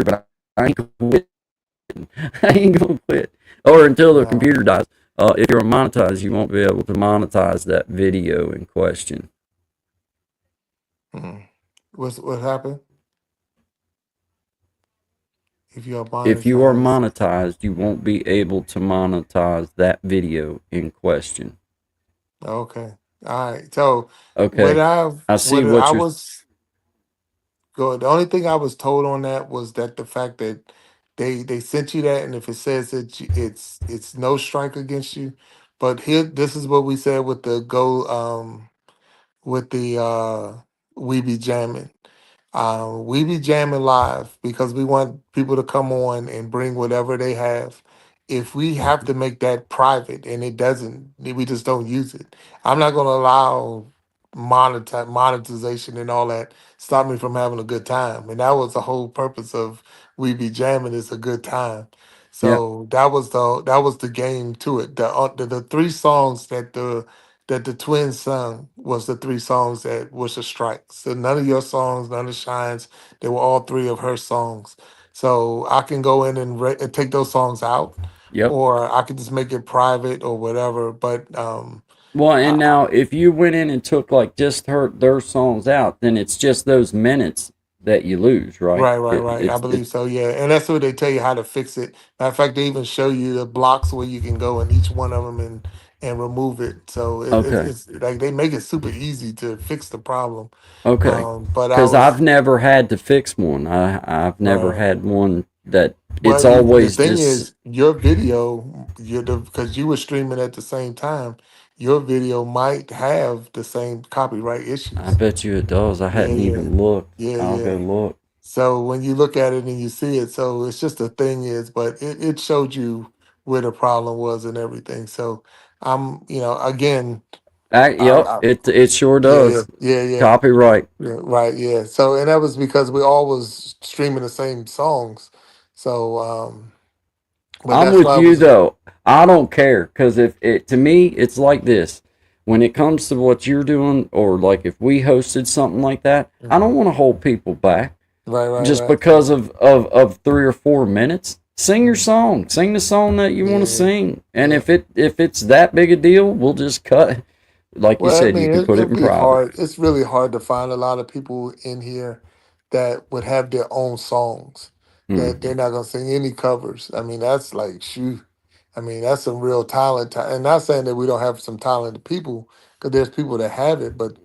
but I ain't quit. I ain't gonna quit. Or until the No. computer dies. If you're monetized, you won't be able to monetize that video in question. Mm. What happened if you're If you are monetized? monetized, you won't be able to monetize that video in question. Okay. All right. So what Okay, I I see what I what you're. was good. The only thing I was told on that was that the fact that they sent you that, and if it says that it's no strike against you, but here this is what we said with the go with the we be jamming. We be jamming live because we want people to come on and bring whatever they have. If we have to make that private and it doesn't, we just don't use it. I'm not going to allow monetization and all that stop me from having a good time. And that was the whole purpose of we be jamming is a good time. Yeah, So that was the game to it. The three songs that the twins sung was the three songs that was a strike. So none of your songs, none of Shine's, they were all three of her songs. So I can go in and take those songs out, yep. or I could just make it private or whatever. But Well, and I, now if you went in and took like just their songs out, then it's just those minutes that you lose, right? right, right, right. I It's believe so. Yeah, and that's what they tell you how to fix it. Matter of fact, they even show you the blocks where you can go in each one of them and remove it. So okay, it's like they make it super easy to fix the problem. okay. But I Because I've was never had to fix one. I've never right. had one that it's Well, the always thing just. is, your video, because you were streaming at the same time, your video might have the same copyright I issues. bet you it does. I Yeah, hadn't yeah, even looked. yeah, I'll go yeah. look. So when you look at it and you see it, so it's just the thing is, but it showed you where the problem was and everything. So again, Yep, it sure yeah, yeah, does. yeah, yeah, Copyright. yeah, right, yeah. So and that was because we all was streaming the same songs. So, but I'm that's why with I you was. though. I don't care because if it to me it's like this. When it comes to what you're doing, or like if we hosted something like that, I don't Mhm. want to hold people back Right, right, just right. because of 3 or 4 minutes. Sing your Mhm. song. Sing the song that you want to Yeah, sing. And yeah. if it's that big a deal, we'll just cut. Like you Well, I said, you mean, can put it it'd in be private. hard. It's really hard to find a lot of people in here that would have their own songs that Hmm. they're not gonna sing any covers. I mean, that's like shoot. I mean, that's some real talent. And not saying that we don't have some talented people, because there's people that have it, but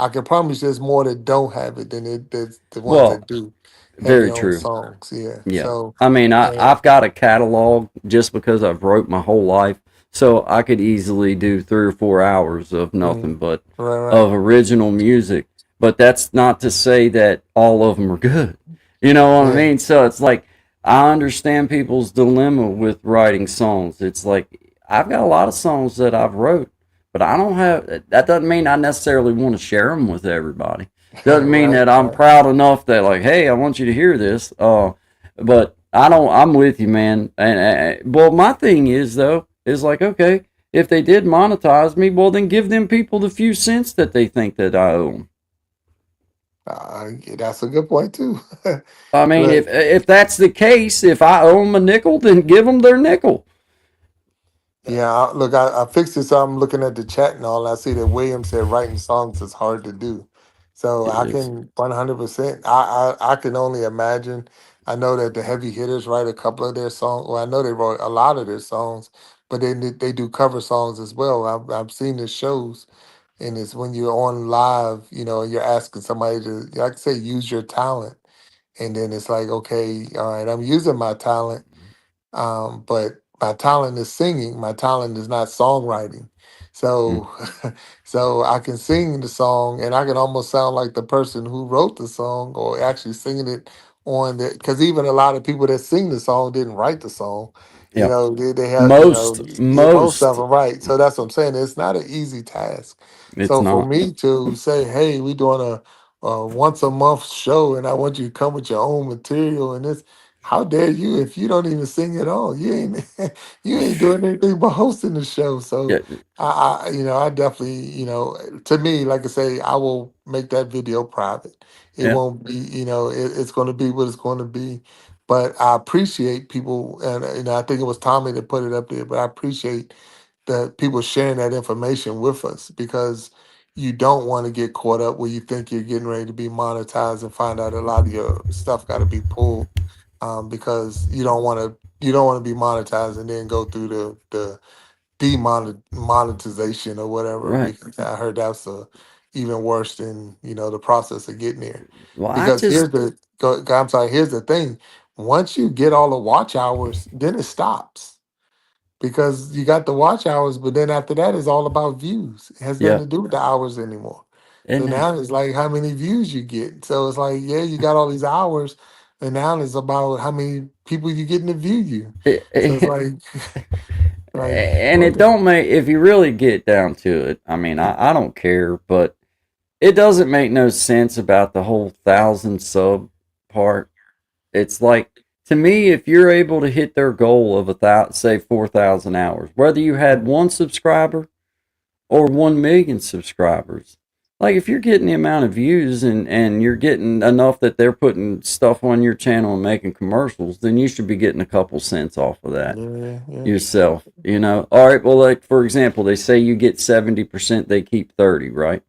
I can promise you there's more that don't have it than there's the ones Well, that do have very their own true. songs. Yeah. Yeah. So, I mean, and I've got a catalog just because I've wrote my whole life. So I could easily do 3 or 4 hours of nothing mm, but right, right. of original music. But that's not to say that all of them are good. You know what I Yeah. mean? So it's like I understand people's dilemma with writing songs. It's like I've got a lot of songs that I've wrote, but I don't have that doesn't mean I necessarily want to share them with everybody. Doesn't mean Right, that I'm right. proud enough that like, hey, I want you to hear this. But I don't. I'm with you, man. And well, my thing is though is like, okay, if they did monetize me, well, then give them people the few cents that they think that I owe them. That's a good point too. I mean, But if that's the case, if I owe them a nickel, then give them their nickel. yeah, look, I fixed this. I'm looking at the chat and all. I see that William said writing songs is hard to do. So It I is. can 100%. I can only imagine. I know that the heavy hitters write a couple of their songs. Well, I know they wrote a lot of their songs, but they do cover songs as well. I've seen the shows, and it's when you're on live, you're asking somebody to, like I say, use your talent, and then it's like, okay, all right, I'm using my talent, but my talent is singing. My talent is not songwriting. Mm. So, so I can sing the song, and I can almost sound like the person who wrote the song, or actually singing it on the. Because even a lot of people that sing the song didn't write the song. Yeah. They have, yeah, most of Most. them right. So that's what I'm saying. It's not an easy task. It's So for not. me to say, hey, we doing a once a month show, and I want you to come with your own material and this. How dare you if you don't even sing at all? You ain't you ain't doing anything but hosting the show. So Yeah, I definitely, to me, like I say, I will make that video private. It yeah, won't be, it's going to be what it's going to be. But I appreciate people, and I think it was Tommy that put it up there. But I appreciate that people sharing that information with us because you don't want to get caught up where you think you're getting ready to be monetized and find out a lot of your stuff got to be pulled because you don't want to be monetized and then go through the demonetization or whatever. right. Because I heard that's even worse than the process of getting there. Well, I Because just, I'm sorry. Here's the thing: once you get all the watch hours, then it stops because you got the watch hours. But then after that, it's all about views. It has nothing yeah, to do with the hours anymore. So and now it's like how many views you get. So it's like, yeah, you got all these hours, and now it's about how many people you getting to view you. So it's it, like, like and what it the don't make if you really get down to it. I mean, I don't care, but it doesn't make no sense about the whole 1,000 sub part. It's like to me, if you're able to hit their goal of say 4,000 hours, whether you had one subscriber or 1 million subscribers, like if you're getting the amount of views and you're getting enough that they're putting stuff on your channel and making commercials, then you should be getting a couple cents off of that yeah, yeah. yourself. All right. Well, like for example, they say you get 70%, they keep 30, right?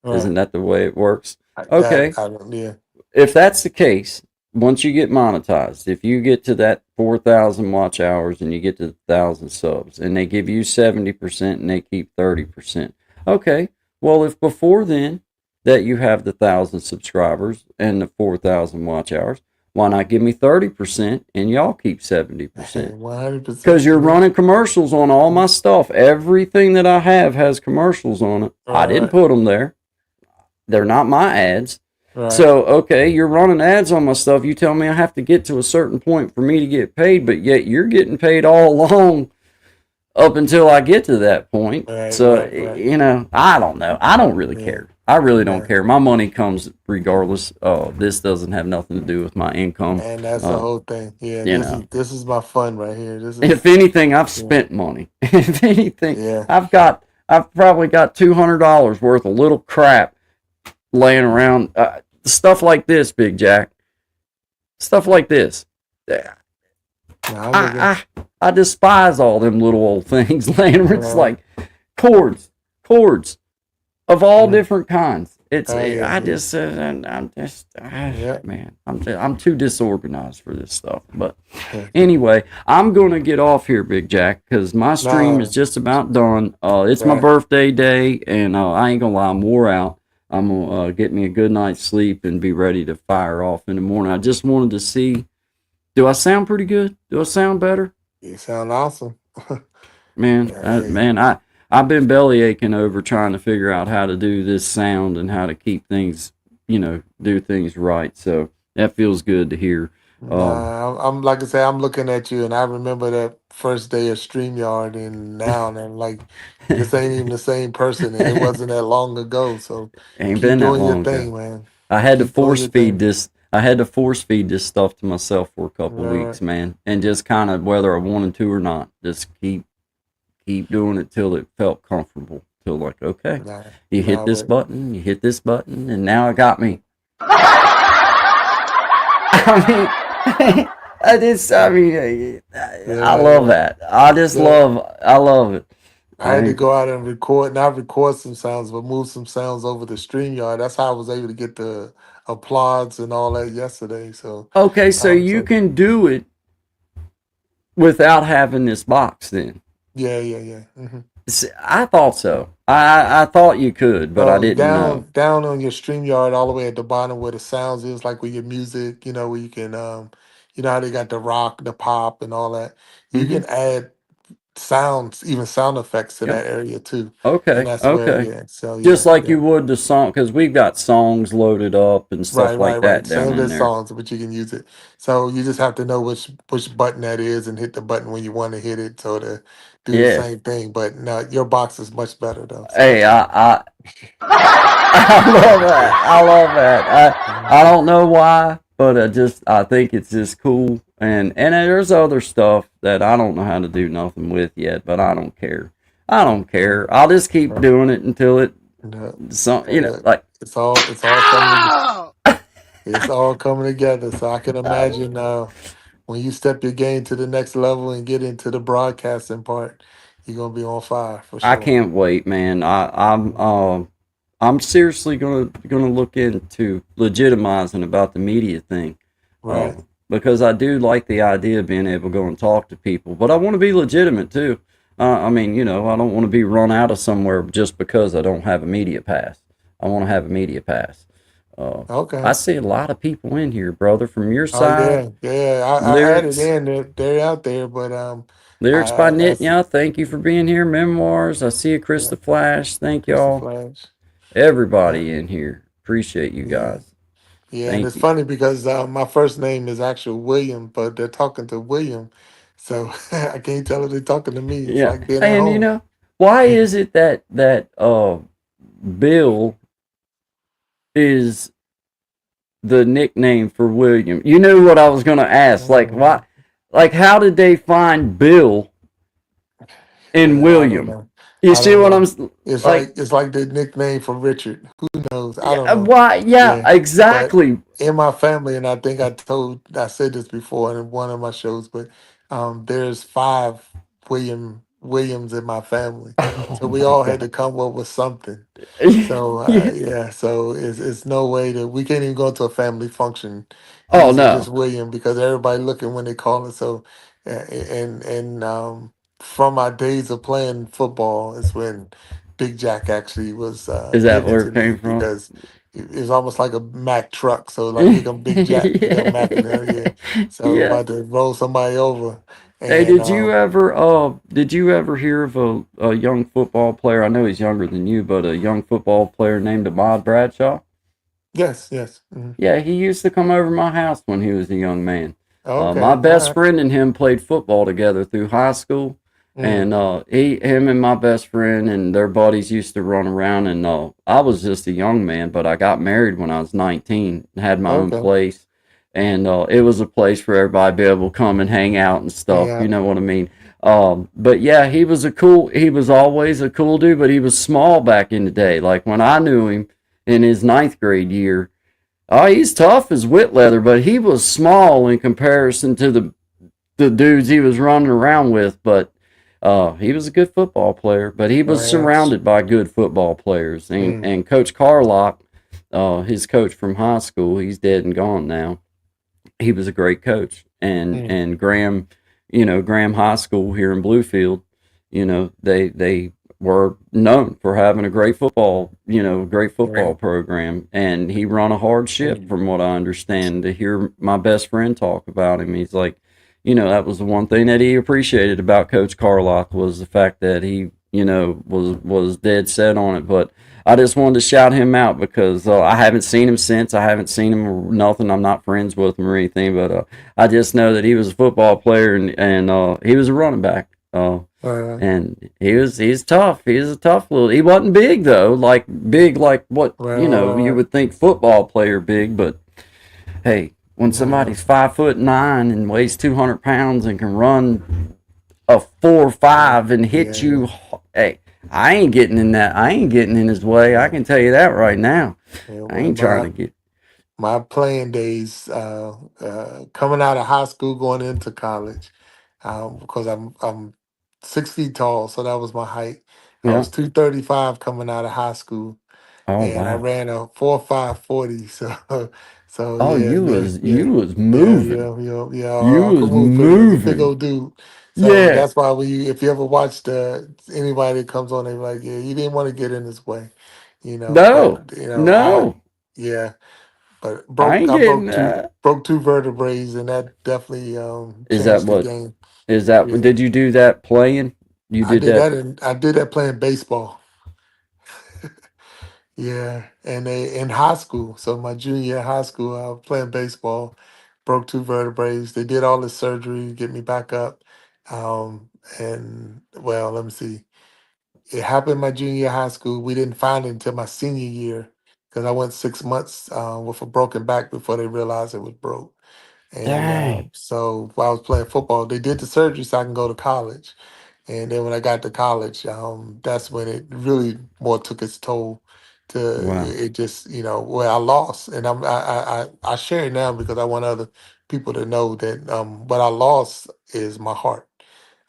Right. Isn't that the way it works? That Okay. I don't yeah. If that's the case, once you get monetized, if you get to that 4,000 watch hours and you get to 1,000 subs and they give you 70% and they keep 30%, okay. Well, if before then that you have the 1,000 subscribers and the 4,000 watch hours, why not give me 30% and y'all keep 70%? 100%. Because you're running commercials on all my stuff. Everything that I have has commercials on it. I didn't Right, put them there. They're not my ads. right. So, okay, you're running ads on my stuff. You tell me I have to get to a certain point for me to get paid, but yet you're getting paid all along up until I get to that point. Right, So, right, right. I don't know. I don't really Yeah, care. I really don't yeah. care. My money comes regardless. This doesn't have nothing to do with my income. And that's the Uh, whole thing. Yeah, you this know, is this is my fun right here. This is if anything, I've yeah, spent money. If anything, yeah. I've probably got $200 worth of little crap laying around. Stuff like this, Big Jack. Stuff like this. Yeah, No, I look at I despise all them little old things laying around. It's right. like cords of all Mm. different kinds. Oh yeah, I yeah, just I'm just yeah. man, I'm too disorganized for this stuff. But anyway, I'm gonna get off here, Big Jack, because my stream is No, just about done. It's my right. birthday day, and I ain't gonna lie, I'm wore out. I'm gonna get me a good night's sleep and be ready to fire off in the morning. I just wanted to see, do I sound pretty good? Do I sound better? You sound awesome. Man, Yeah, hey, I've been belly aching over trying to figure out how to do this sound and how to keep things, do things right. So that feels good to hear. Um, nah, I'm like I say, I'm looking at you, and I remember that first day of StreamYard, and now, and I'm like, this ain't even the same person, and it wasn't that long ago. So Ain't keep been that doing your long ago. thing, man. I had to Keep doing force your feed thing. this. I had to force feed this stuff to myself for a couple Right, weeks, man, and just kind of whether I wanted to or not, just keep doing it till it felt comfortable. Till like, okay, nah, you hit nah, this but button, you hit this button, and now it got me. I mean, I love yeah, that. I just yeah. I love it. I I had to mean, go out and record, not record some sounds, but move some sounds over to StreamYard. That's how I was able to get the applause and all that yesterday. So, okay, so you so can do it without having this box then. yeah, yeah, yeah. I thought so. I thought you could, but I So didn't know. down on your StreamYard, all the way at the bottom where the sounds is, like with your music, where you can, how they got the rock, the pop, and all that. You Hmm. can add sounds, even sound effects to Yep. that area too, and Okay. that's where, Okay. yeah. So Just yeah, like yeah. you would the song, because we've got songs loaded up and Right, stuff right, like right. that down Same in as there. songs, but you can use it. So you just have to know which button that is and hit the button when you want to hit it, so to do the Yeah. same thing. But no, your box is much better though. So Hey, I love that. I love that. I don't know why. but I think it's just cool, and there's other stuff that I don't know how to do nothing with yet, but I don't care. I don't Right, care. I'll just keep right. doing it until it No, some look, like it's all coming together. Ah! It's all coming together. So I can imagine when you step your game to the next level and get into the broadcasting part, you're gonna be on fire for I sure. can't wait, man. I'm seriously gonna look into legitimizing about the media thing, uh, Right. because I do like the idea of being able to go and talk to people, but I want to be legitimate too. I mean, I don't want to be run out of somewhere just because I don't have a media pass. I want to have a media pass. Uh, I Okay. see a lot of people in here, brother, from your Oh side. yeah, yeah. I added Lyrics, in. They're out there, but lyrics by that's Nitya. Thank you for being here. Memoirs. I see a Chris yeah, the Flash. Thank Chris the y'all. Flash. Yeah, Everybody in here. Appreciate you yeah, guys. yeah. And Thank it's you. funny because my first name is actual William, but they're talking to William, so I can't tell if they're talking to me. It's Yeah. like being at And home. why is it that Bill is the nickname for William? You knew what I was gonna ask. Like Mhm. why, like how did they find Bill in I don't William? know. You I see don't what know. like? It's like the nickname for Richard. Who knows? I don't Yeah, know. why? Yeah, Yeah, but exactly. in my family, and I think I said this before in one of my shows, but there's five Williams in my family, Oh so we my all had god. to come up with something. So Yeah. yeah, so it's no way that we can't even go to a family function Oh using just no. William because everybody looking when they call it. So and from my days of playing football is when Big Jack actually was Is that given where to it me came from? because it's almost like a Mack truck. So like Yeah. here come Big Jack, here come Mac, and yeah. So Yeah. about to roll somebody over, Hey, and did you ever hear of a young football player? I know he's younger than you, but a young football player named Ahmad Bradshaw? yes, yes, mhm. Yeah, he used to come over to my house when he was a young man. My Okay, all best right. friend and him played football together through high school, Mm, and him and my best friend and their buddies used to run around. And I was just a young man, but I got married when I was 19, had my own okay, place, and it was a place for everybody to be able to come and hang out and stuff. yeah. You know what I mean? But yeah, he was always a cool dude, but he was small back in the day. Like when I knew him in his ninth grade year. Oh, he's tough as whit leather, but he was small in comparison to the dudes he was running around with. But he was a good football player. But he was Right. surrounded by good football players. Mm, And Coach Carlock, his coach from high school, he's dead and gone now. He was a great coach. mm, And Graham, Graham High School here in Bluefield, they were known for having a great football right. program. And he run a hard ship, Mm, from what I understand. To hear my best friend talk about him, he's like, that was the one thing that he appreciated about Coach Carlock was the fact that he, was dead set on it. But I just wanted to shout him out because I haven't seen him since. I haven't seen him or nothing. I'm not friends with him or anything, but I just know that he was a football player and he was a running back. right. And he's tough. He's a tough little. He wasn't big though, like big like what Right. Right. you Right. would think football player big. But hey, when Yeah. somebody's 5'9" and weighs 200 pounds and can run a 4.5 and hit Yeah. you, hey, I ain't getting in that. I ain't getting in his way. I Yeah. can tell you that right now. Yeah. I Well, ain't trying to get. my playing days, coming out of high school, going into college, because I'm 6 feet tall, so that was my height. I Yeah. was 235 coming out of high school, Oh and I wow. ran a 4.5 40. So Oh, yeah, yeah, yeah, you was yeah, moving. yeah, yeah, yeah. You I could was move pretty much. A big moving. old dude. So Yeah. that's why if you ever watched anybody that comes on, they're like, yeah, you didn't want to get in his way, But No. I No. yeah, but I ain't I getting that. broke two vertebrae, and that definitely Is that changed the what? game. Is that what? Yeah, Did you do that playing? You did that. I did that playing baseball. Yeah, and in high school. So my junior year of high school, I was playing baseball, broke two vertebrae. They did all the surgery to get me back up. And well, let me see. It happened my junior year of high school. We didn't find it until my senior year because I went 6 months with a broken back before they realized it was broke. And Dang. so while I was playing football, they did the surgery so I can go to college. And then when I got to college, that's when it really more took its toll. Wow. It just, where I lost, and I share it now because I want other people to know that what I lost is my heart.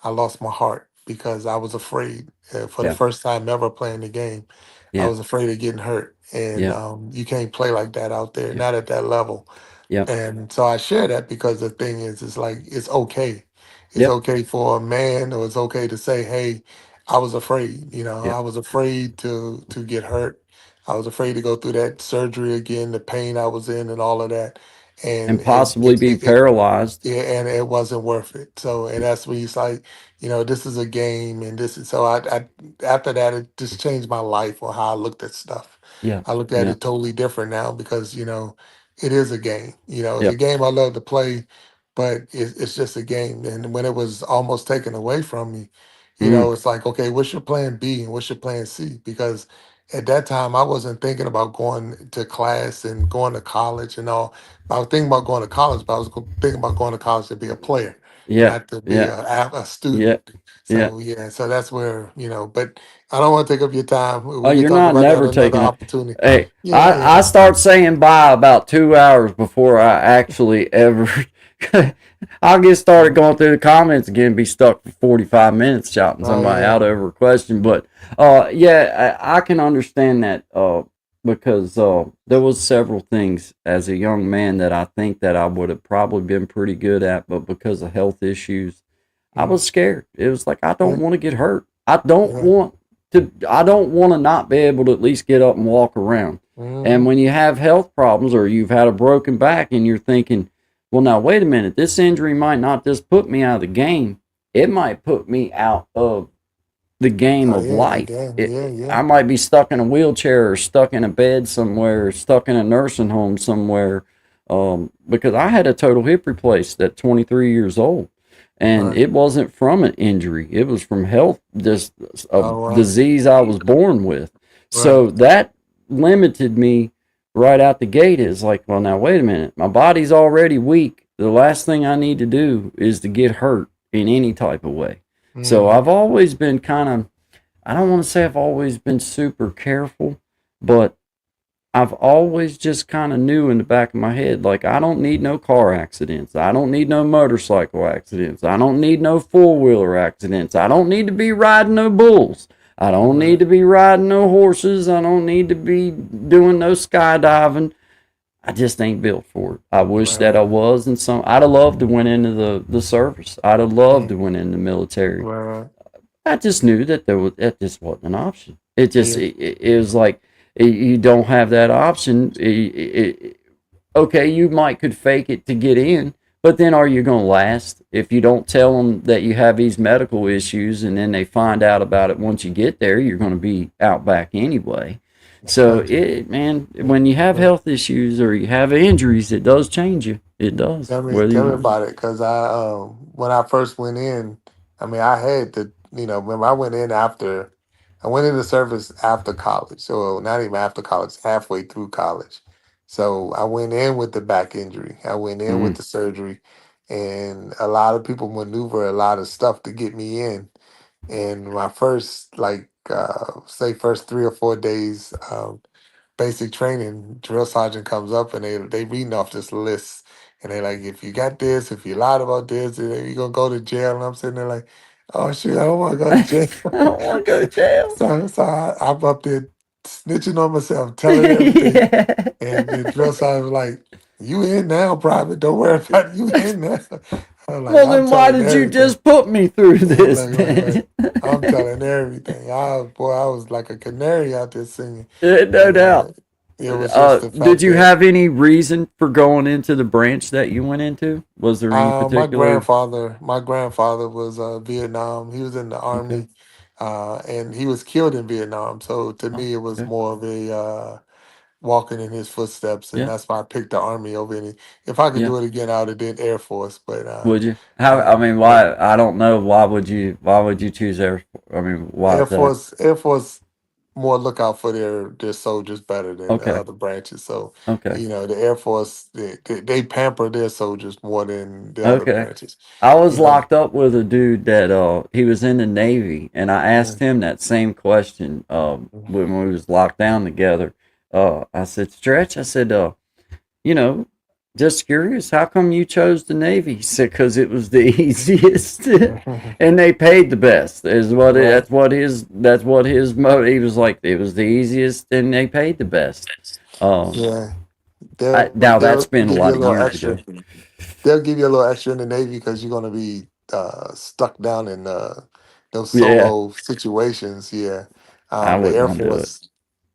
I lost my heart because I was afraid for the Yeah. first time ever playing the game. I Yeah. was afraid of getting hurt, and Yeah. you can't play like that out there, Yeah. not at that level. Yeah. And so I share that because the thing is, it's like it's okay. It's Yep. okay for a man, or it's okay to say, "Hey, I was afraid. Yeah. I was afraid to get hurt. I was afraid to go through that surgery again, the pain I was in, and all of that. And And possibly be it paralyzed. yeah, and it wasn't worth it. So, and that's when he's like, this is a game, and this is so. I after that, it just changed my life or how I looked at stuff. Yeah. I look at Yeah. it totally different now because it is a game. It's a Yep. game I love to play, but it's just a game. And when it was almost taken away from me, Mm. it's like, okay, what's your plan B and what's your plan C? Because at that time, I wasn't thinking about going to class and going to college and all. I was thinking about going to college, but I was thinking about going to college to be a player, Yeah. not to be Yeah. a Yeah. student. Yeah. So yeah, so that's where but I don't want to take up your time. Oh, We can you're talk not about that never another taking it. opportunity. Hey, Yeah, I yeah. start saying bye about 2 hours before I actually ever. I'll get started Mhm. going through the comments again, be stuck for 45 minutes shouting Oh somebody yeah. out over a question. But yeah, I can understand that because there was several things as a young man that I think that I would have probably been pretty good at, but because of health issues, I Mhm. was scared. It was like I Yeah, don't want to get hurt. yeah. I don't want to not be able to at least get up and walk around. And Hmm. when you have health problems or you've had a broken back and you're thinking, well, now wait a minute, this injury might not just put me out of the game, it might put me out of the game Oh of yeah, the life. game. Yeah, I yeah. might be stuck in a wheelchair or stuck in a bed somewhere, or stuck in a nursing home somewhere. Because I had a total hip replaced at 23 years old, and Right. it wasn't from an injury; it was from health, just a Oh wow. disease I was born with. Right. So that limited me right out the gate. Is like, well, now wait a minute, my body's already weak. The last thing I need to do is to get hurt in any type of way. So Hmm. I've always been kind of, I don't want to say I've always been super careful, but I've always just kind of knew in the back of my head, like, I don't need no car accidents. I don't need no motorcycle accidents. I don't need no four wheeler accidents. I don't need to be riding no bulls. I don't need Right. to be riding no horses. I don't need to be doing no skydiving. I just ain't built for it. I wish that I Right. was, and some. I'd have loved to went into the service. I'd have loved Mm. to went in the military. Right. I just knew that that just wasn't an option. Yeah. It was like you don't have that option. Okay, you might could fake it to get in, but then are you going to last if you don't tell them that you have these medical issues and then they find out about it once you get there? You're going to be out back anyway. So Right. man, when you have Right. health issues or you have injuries, it does change you. It does. Whether Tell me you about it, because when I first went in, I mean, I had to, remember I went in after, I went into service after college, so not even after college, halfway through college. So I went in with the back injury, I went in with mm, the surgery, and a lot of people maneuver a lot of stuff to get me in. And my first, like, say, first 3 or 4 days. Basic training, drill sergeant comes up and they reading off this list. And they like, if you got this, if you lied about this, then you gonna go to jail. And I'm sitting there like, oh shoot, I don't want to go to I jail. don't want to go to jail. I'm up there snitching on myself, telling everything. Yeah. And the drill sergeant was like, you in now, private. Don't worry about it. You in now. I'm like, Well, I'm then why telling did you everything. just put me through Yeah, this then? I'm telling everything. I was like a canary out there singing. No And doubt. it was just the Did fact you that have any reason for going into the branch that you went into? Was there any particular? my grandfather was Vietnam. He was in the Okay. army, and he was killed in Vietnam. So to Oh, me, it was okay. more of a walking in his footsteps, and Yeah. that's why I picked the army over any. If I could Yeah. do it again, I would have did Air Force. But Would you? How? I mean, yeah, why? I don't know. Why would you? Why would you choose Air? I mean, why is that? Air Force more lookout for their soldiers better than the Okay. other branches. So, Okay. the Air Force they pamper their soldiers more than the other Okay. branches. I was You know. locked up with a dude that he was in the Navy, and I asked Mm, him that same question mm. when we was locked down together. I said, Stretch, I said, you know, just curious, how come you chose the Navy? He said, because it was the easiest, and they paid the best. Right. That's what his motive. He was like, it was the easiest, and they paid the best. Um, Yeah. They'll now that's they'll been a give you lot a of little years ago. extra. They'll give you a little extra in the Navy because you're gonna be stuck down in those Yeah, solo situations. Yeah. I The wouldn't Air want to do it. Force,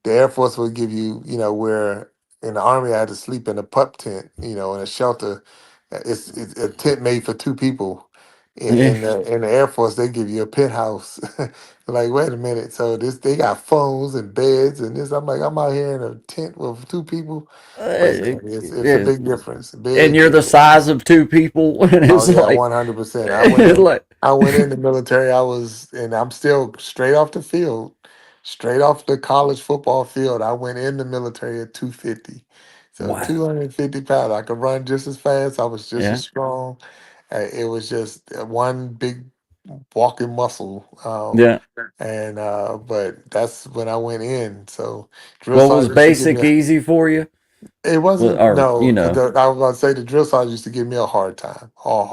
the Air Force will give you, where in the Army I had to sleep in a pup tent, in a shelter. It's a tent made for two people. Yeah. In the Air Force, they give you a penthouse. Like, wait a minute. So they got phones and beds and this. I'm like, I'm out here in a tent with two people. But yeah, it's a Yeah. big difference. And Big, you're big the difference. size of two people, and Oh it's yeah, like, 100%. it's like, I went in the military. And I'm still straight off the field, straight off the college football field. I went in the military at 250. So wow. 250 pounds. I could run just as fast. I was just as Yeah. strong. It was just one big walking muscle. Yeah. And but that's when I went in. So drill What was sergeant used to give me basic easy for you? it Well, wasn't or, no. I was about to say the drill sergeant used to give me a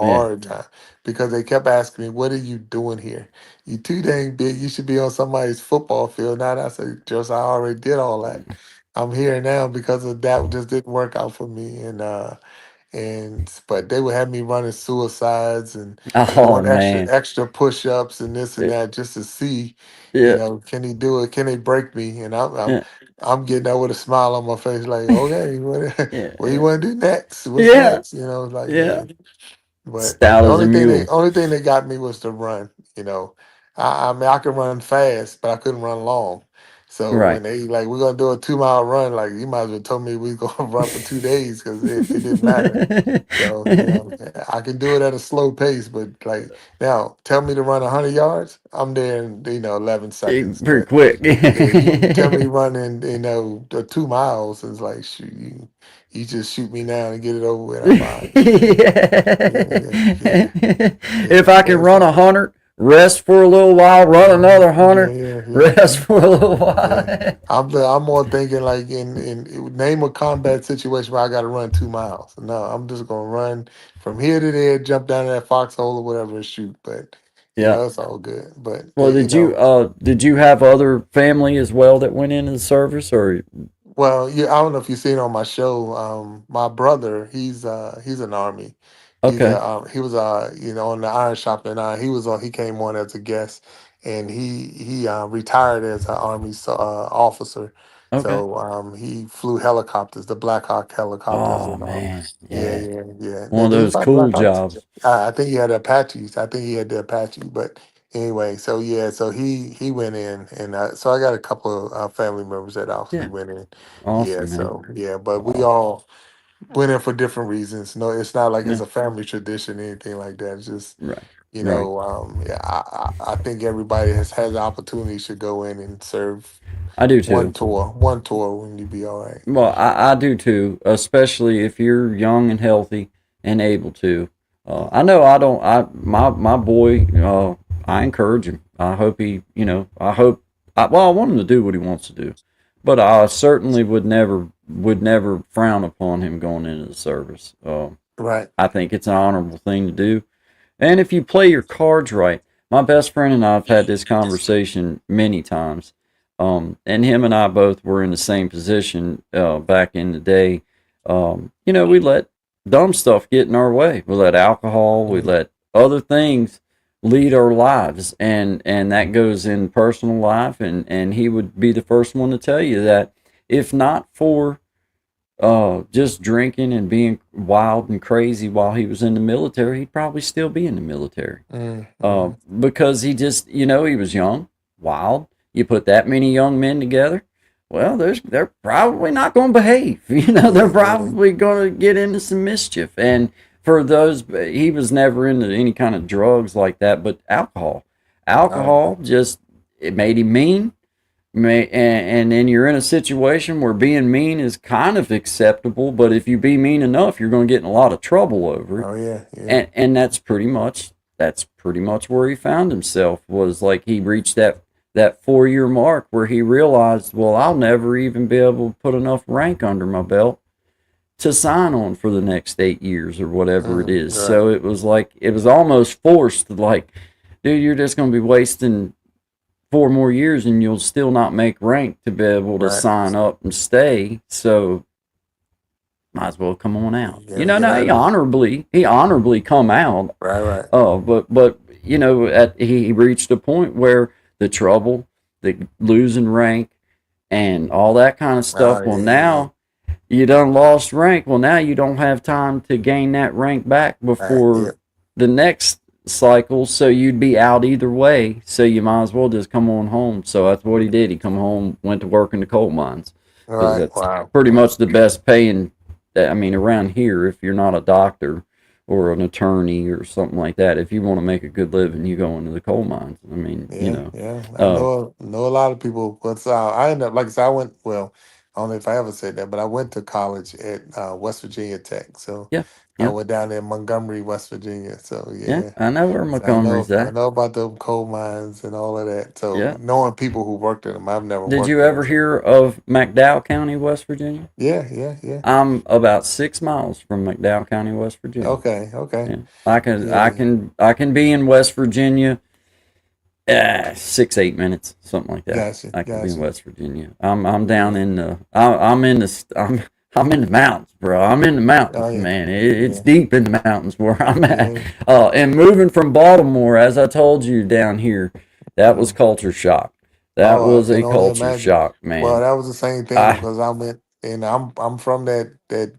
yeah. hard time, because they kept asking me, "What are you doing here? You too dang big. You should be on somebody's football field." Now I said, "Just I already did all that. I'm here now because of that. Just didn't work out for me." But they would have me running suicides and Oh, doing man. extra push-ups and this and Yeah. that just to see, Yeah. can he do it? Can they break me? And Yeah. I'm getting out with a smile on my face, like, okay, Yeah. what you want to do next? What's Yeah. next? Like, Yeah. yeah. But Stout the as a mule. only thing that got me was to run. I mean, I could run fast, but I couldn't run long. So Right. when they like, we're gonna do a 2 mile run, like, you might as well told me we gonna run for 2 days, because it didn't matter. So, I can do it at a slow pace, but like, now tell me to run 100 yards, I'm there in 11 seconds. Pretty But quick. yeah, you tell me running, the 2 miles, is like, shoot, you just shoot me now and get it over with. I'm all right. Yeah, yeah, yeah, If yeah. I can run 100, rest for a little while, run another Yeah, 100, yeah, yeah, rest for a little while. yeah. I'm more thinking like name a combat situation where I got to run 2 miles. No, I'm just gonna run from here to there, jump down in that foxhole or whatever and shoot. But Yeah. it's all good. But Well, did you have other family as well that went into the service, or well, yeah, I don't know if you've seen on my show. My brother, he's an army. okay, He was on the Iron Shop, and he came on as a guest, and he retired as an army officer. okay. So he flew helicopters, the Black Hawk helicopters, Oh and man, yeah, yeah, yeah, yeah. one of Did he those fly cool Black Hawks? jobs. I think he had Apaches. I think he had the Apache, but anyway, so yeah, so he went in, and so I got a couple of family members that actually Yeah, went in. Yeah, awesome, man. so yeah, but we Awesome. all went in for different reasons. No, it's not like it's Yeah, a family tradition or anything like that. It's just, right, right. yeah, I think everybody has the opportunity should go in and serve I do too. one tour when you be all right. Well, I do too, especially if you're young and healthy and able to. I know I don't. My boy. I encourage him. I hope he. I hope. Well, I want him to do what he wants to do, but I certainly would never frown upon him going into the service. Right. I think it's an honorable thing to do, and if you play your cards right, my best friend and I have had this conversation many times. And him and I both were in the same position back in the day. We let dumb stuff get in our way. We let alcohol, we Mhm. let other things lead our lives, and that goes in personal life. And he would be the first one to tell you that if not for just drinking and being wild and crazy while he was in the military, he'd probably still be in the military. Mhm. Because he just, he was young, wild. You put that many young men together, well, they're probably not going to behave. They're Yeah, yeah. probably going to get into some mischief. And for those, he was never into any kind of drugs like that, but alcohol. Oh, Alcohol just, it made him mean. and then you're in a situation where being mean is kind of acceptable, but if you be mean enough, you're going to get in a lot of trouble over it. Oh yeah, yeah. And that's pretty much where he found himself, was like he reached that 4 year mark where he realized, well, I'll never even be able to put enough rank under my belt to sign on for the next 8 years or whatever it is. Right. So it was like it was almost forced, like, dude, you're just going to be wasting 4 more years and you'll still not make rank to be able to Right. sign up and stay. So might as well come on out. Yeah, No, yeah. he honorably come out. Right, right. Oh, but he reached a point where the trouble, the losing rank, and all that kind of stuff. Oh Well, yeah, yeah. now you done lost rank. Well, now you don't have time to gain that rank back Right. Yeah. before the next cycle, so you'd be out either way. So you might as well just come on home. So that's what he did. He come home, went to work in the coal mines All because right. that's Wow. pretty much the best paying. I mean, around here, if you're not a doctor or an attorney or something like that, if you want to make a good living, you go into the coal mines. I mean, Yeah, yeah. I uh, know a lot of people. But I ended up, like I said, I went. Well, I don't know if I ever said that, but I went to college at West Virginia Tech. So yeah, I yeah, went down there in Montgomery, West Virginia. So yeah. yeah. I know where So Montgomery's I at. know about the coal mines and all of that. So Yeah. knowing people who worked in them, I've never Did worked you there. ever hear of McDowell County, West Virginia? Yeah, yeah, yeah. I'm about 6 miles from McDowell County, West Virginia. Okay, okay. Yeah, I can I Yeah, can I can be in West Virginia 6 8 minutes, something like that. gotcha, I can be in gotcha. West Virginia. I'm down in the I'm in the mountains, bro. I'm in the Oh mountains, yeah, man. It's yeah, deep in the mountains where I'm at. yeah. And moving from Baltimore, as I told you down here, that was Mhm. culture shock. That Oh, I was can a only culture imagine. shock, Well, man. that was the same thing I because I'm from that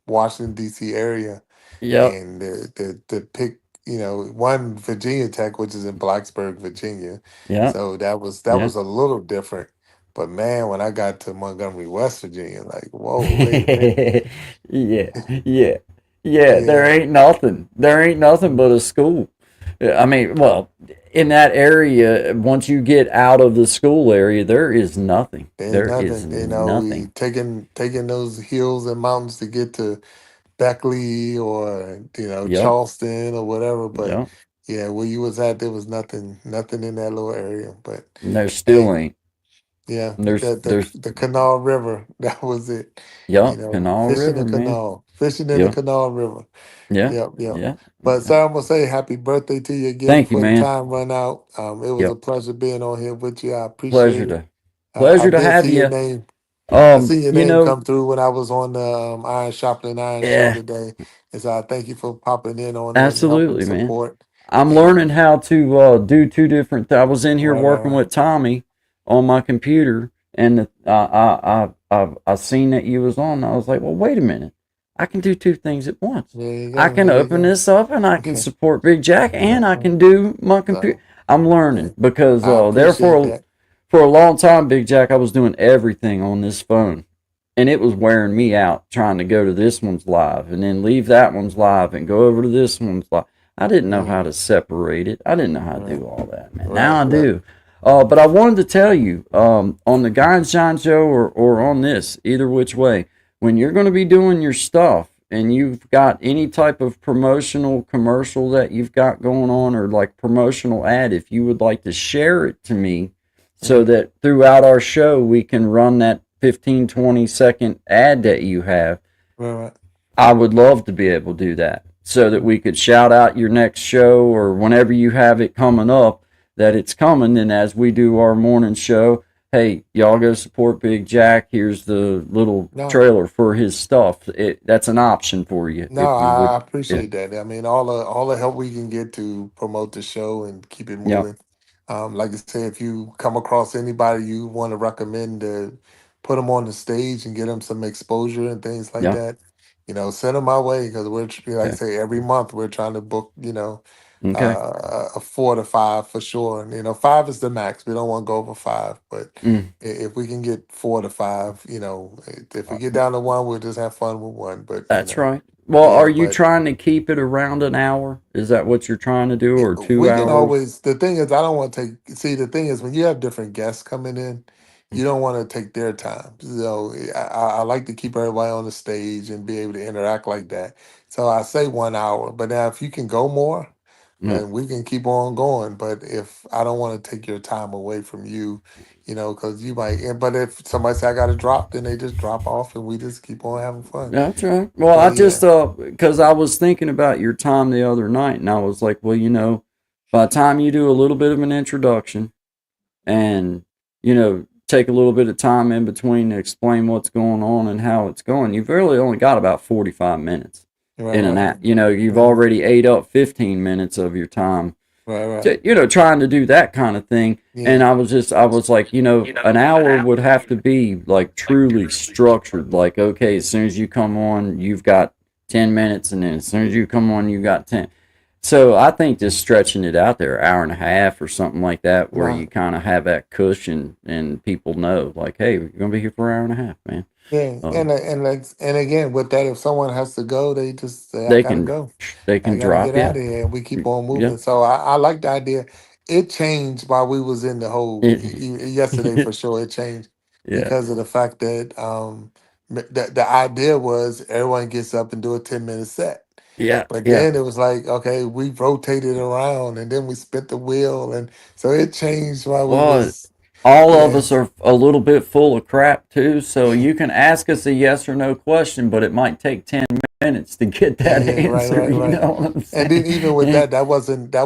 Washington D.C. area, Yep, and the pick, one Virginia Tech, which is in Blacksburg, Virginia. yep. So that Yeah. was a little different. But man, when I got to Montgomery, West Virginia, like, whoa, wait a minute. Yeah, yeah, yeah. There Yeah, ain't nothing. There ain't nothing but a school. I mean, well, in that area, once you get out of the school area, there is nothing. there's There is nothing. We nothing. taking those hills and mountains to get to Beckley or Yep, Charleston or whatever. But yep. yeah, where you was at, there was nothing in that little area. But There still hey, ain't. yeah, There's, there's, the Canal River, that was it. yep. Canal Fishing the River, man. canal, fishing in the Yep, Canal River. yeah, Yep, yep. yeah, But yeah. sir, I'm gonna say happy birthday to you again Thank you, before the man. time run out. It was a Yep. pleasure being on here with you. I appreciate Pleasure it. to, I pleasure to did have see your you. name. I Um, see your you name know, come through when I was on the Iron Sharpening Iron show yeah, today. And so I thank you for popping in on it and helping absolutely, man. support. I'm And learning how to do two different. I was in here right, right, working right. with Tommy on my computer, and I seen that you was on. I was like, well, wait a minute. I can do two things at once. There you I go. can There you open go. this up, and I can support Big Jack, and I can do my computer. So I'm yeah, learning because I appreciate therefore that. for a long time, Big Jack, I was doing everything on this phone. And it was wearing me out trying to go to this one's live and then leave that one's live and go over to this one's live. I didn't know how Mm, to separate it. I didn't know how to right, do all that, man. right, Now I right. do. But I wanted to tell you on the Guy and Shine show or on this, either which way, when you're going to be doing your stuff and you've got any type of promotional commercial that you've got going on or like promotional ad, if you would like to share it to me so Mm, that throughout our show we can run that 15 20 second ad that you have, right, right. I would love to be able to do that so that we could shout out your next show or whenever you have it coming up that it's coming. And as we do our morning show, hey, y'all go support Big Jack. Here's the little No, trailer for his stuff. That's an option for you no, if you would. I Yeah. appreciate that. I mean, all the help we can get to promote the show and keep it Yep. moving. Like I said, if you come across anybody you want to recommend to put them on the stage and get them some exposure and things like Yeah. that, send them my way because like I Okay. say, every month we're trying to book, Okay. a 4 to 5 for sure. And, 5 is the max. We don't want to go over 5, but Mm. if we can get 4 to 5, if we get down to one, we'll just have fun with one. But That's right. Well, are yeah, you but trying to keep it around an hour? Is that what you're trying to do, or two we can hours? always. The thing is, I don't want to take. See, the thing is, when you have different guests coming in, you don't want to take their time. So I like to keep everybody on the stage and be able to interact like that. So I say 1 hour, but now if you can go more, Mm. then we can keep on going. But if I don't want to take your time away from you, because you might. But if somebody say I got to drop, then they just drop off, and we just keep on having fun. That's right. Well, But I just yeah, because I was thinking about your time the other night, and I was like, well, by the time you do a little bit of an introduction and take a little bit of time in between to explain what's going on and how it's going, you've really only got about 45 minutes right, in an right, app. You've mhm, already ate up 15 minutes of your time right, right. trying to do that kind of thing. And Yeah, I was like, an hour would have to be like truly structured. Like, okay, as soon as you come on, you've got 10 minutes, and then as soon as you come on, you got 10. So I think just stretching it out there, hour and a half or something like that, where right. you kind of have that cushion and people know, like, hey, you're gonna be here for an hour and a half, man. Yeah, Uh, and again with that, if someone has to go, they just say, "I they gotta can go, they I can gotta drop, get yeah, out of here," and we keep on yeah. moving. So I like the idea. It changed while we was in the whole It, yesterday for sure. It changed yeah, because of the fact that the idea was everyone gets up and do a 10-minute set, yeah, but yeah. then it was like okay, we rotated around and then we spit the wheel, and so it changed while we Well, was all of yeah us are a little bit full of crap too, so you can ask us a yes or no question, but it might take 10 minutes to get that Yeah, right, answer. right, You right. know what I'm And then saying? even with Yeah, that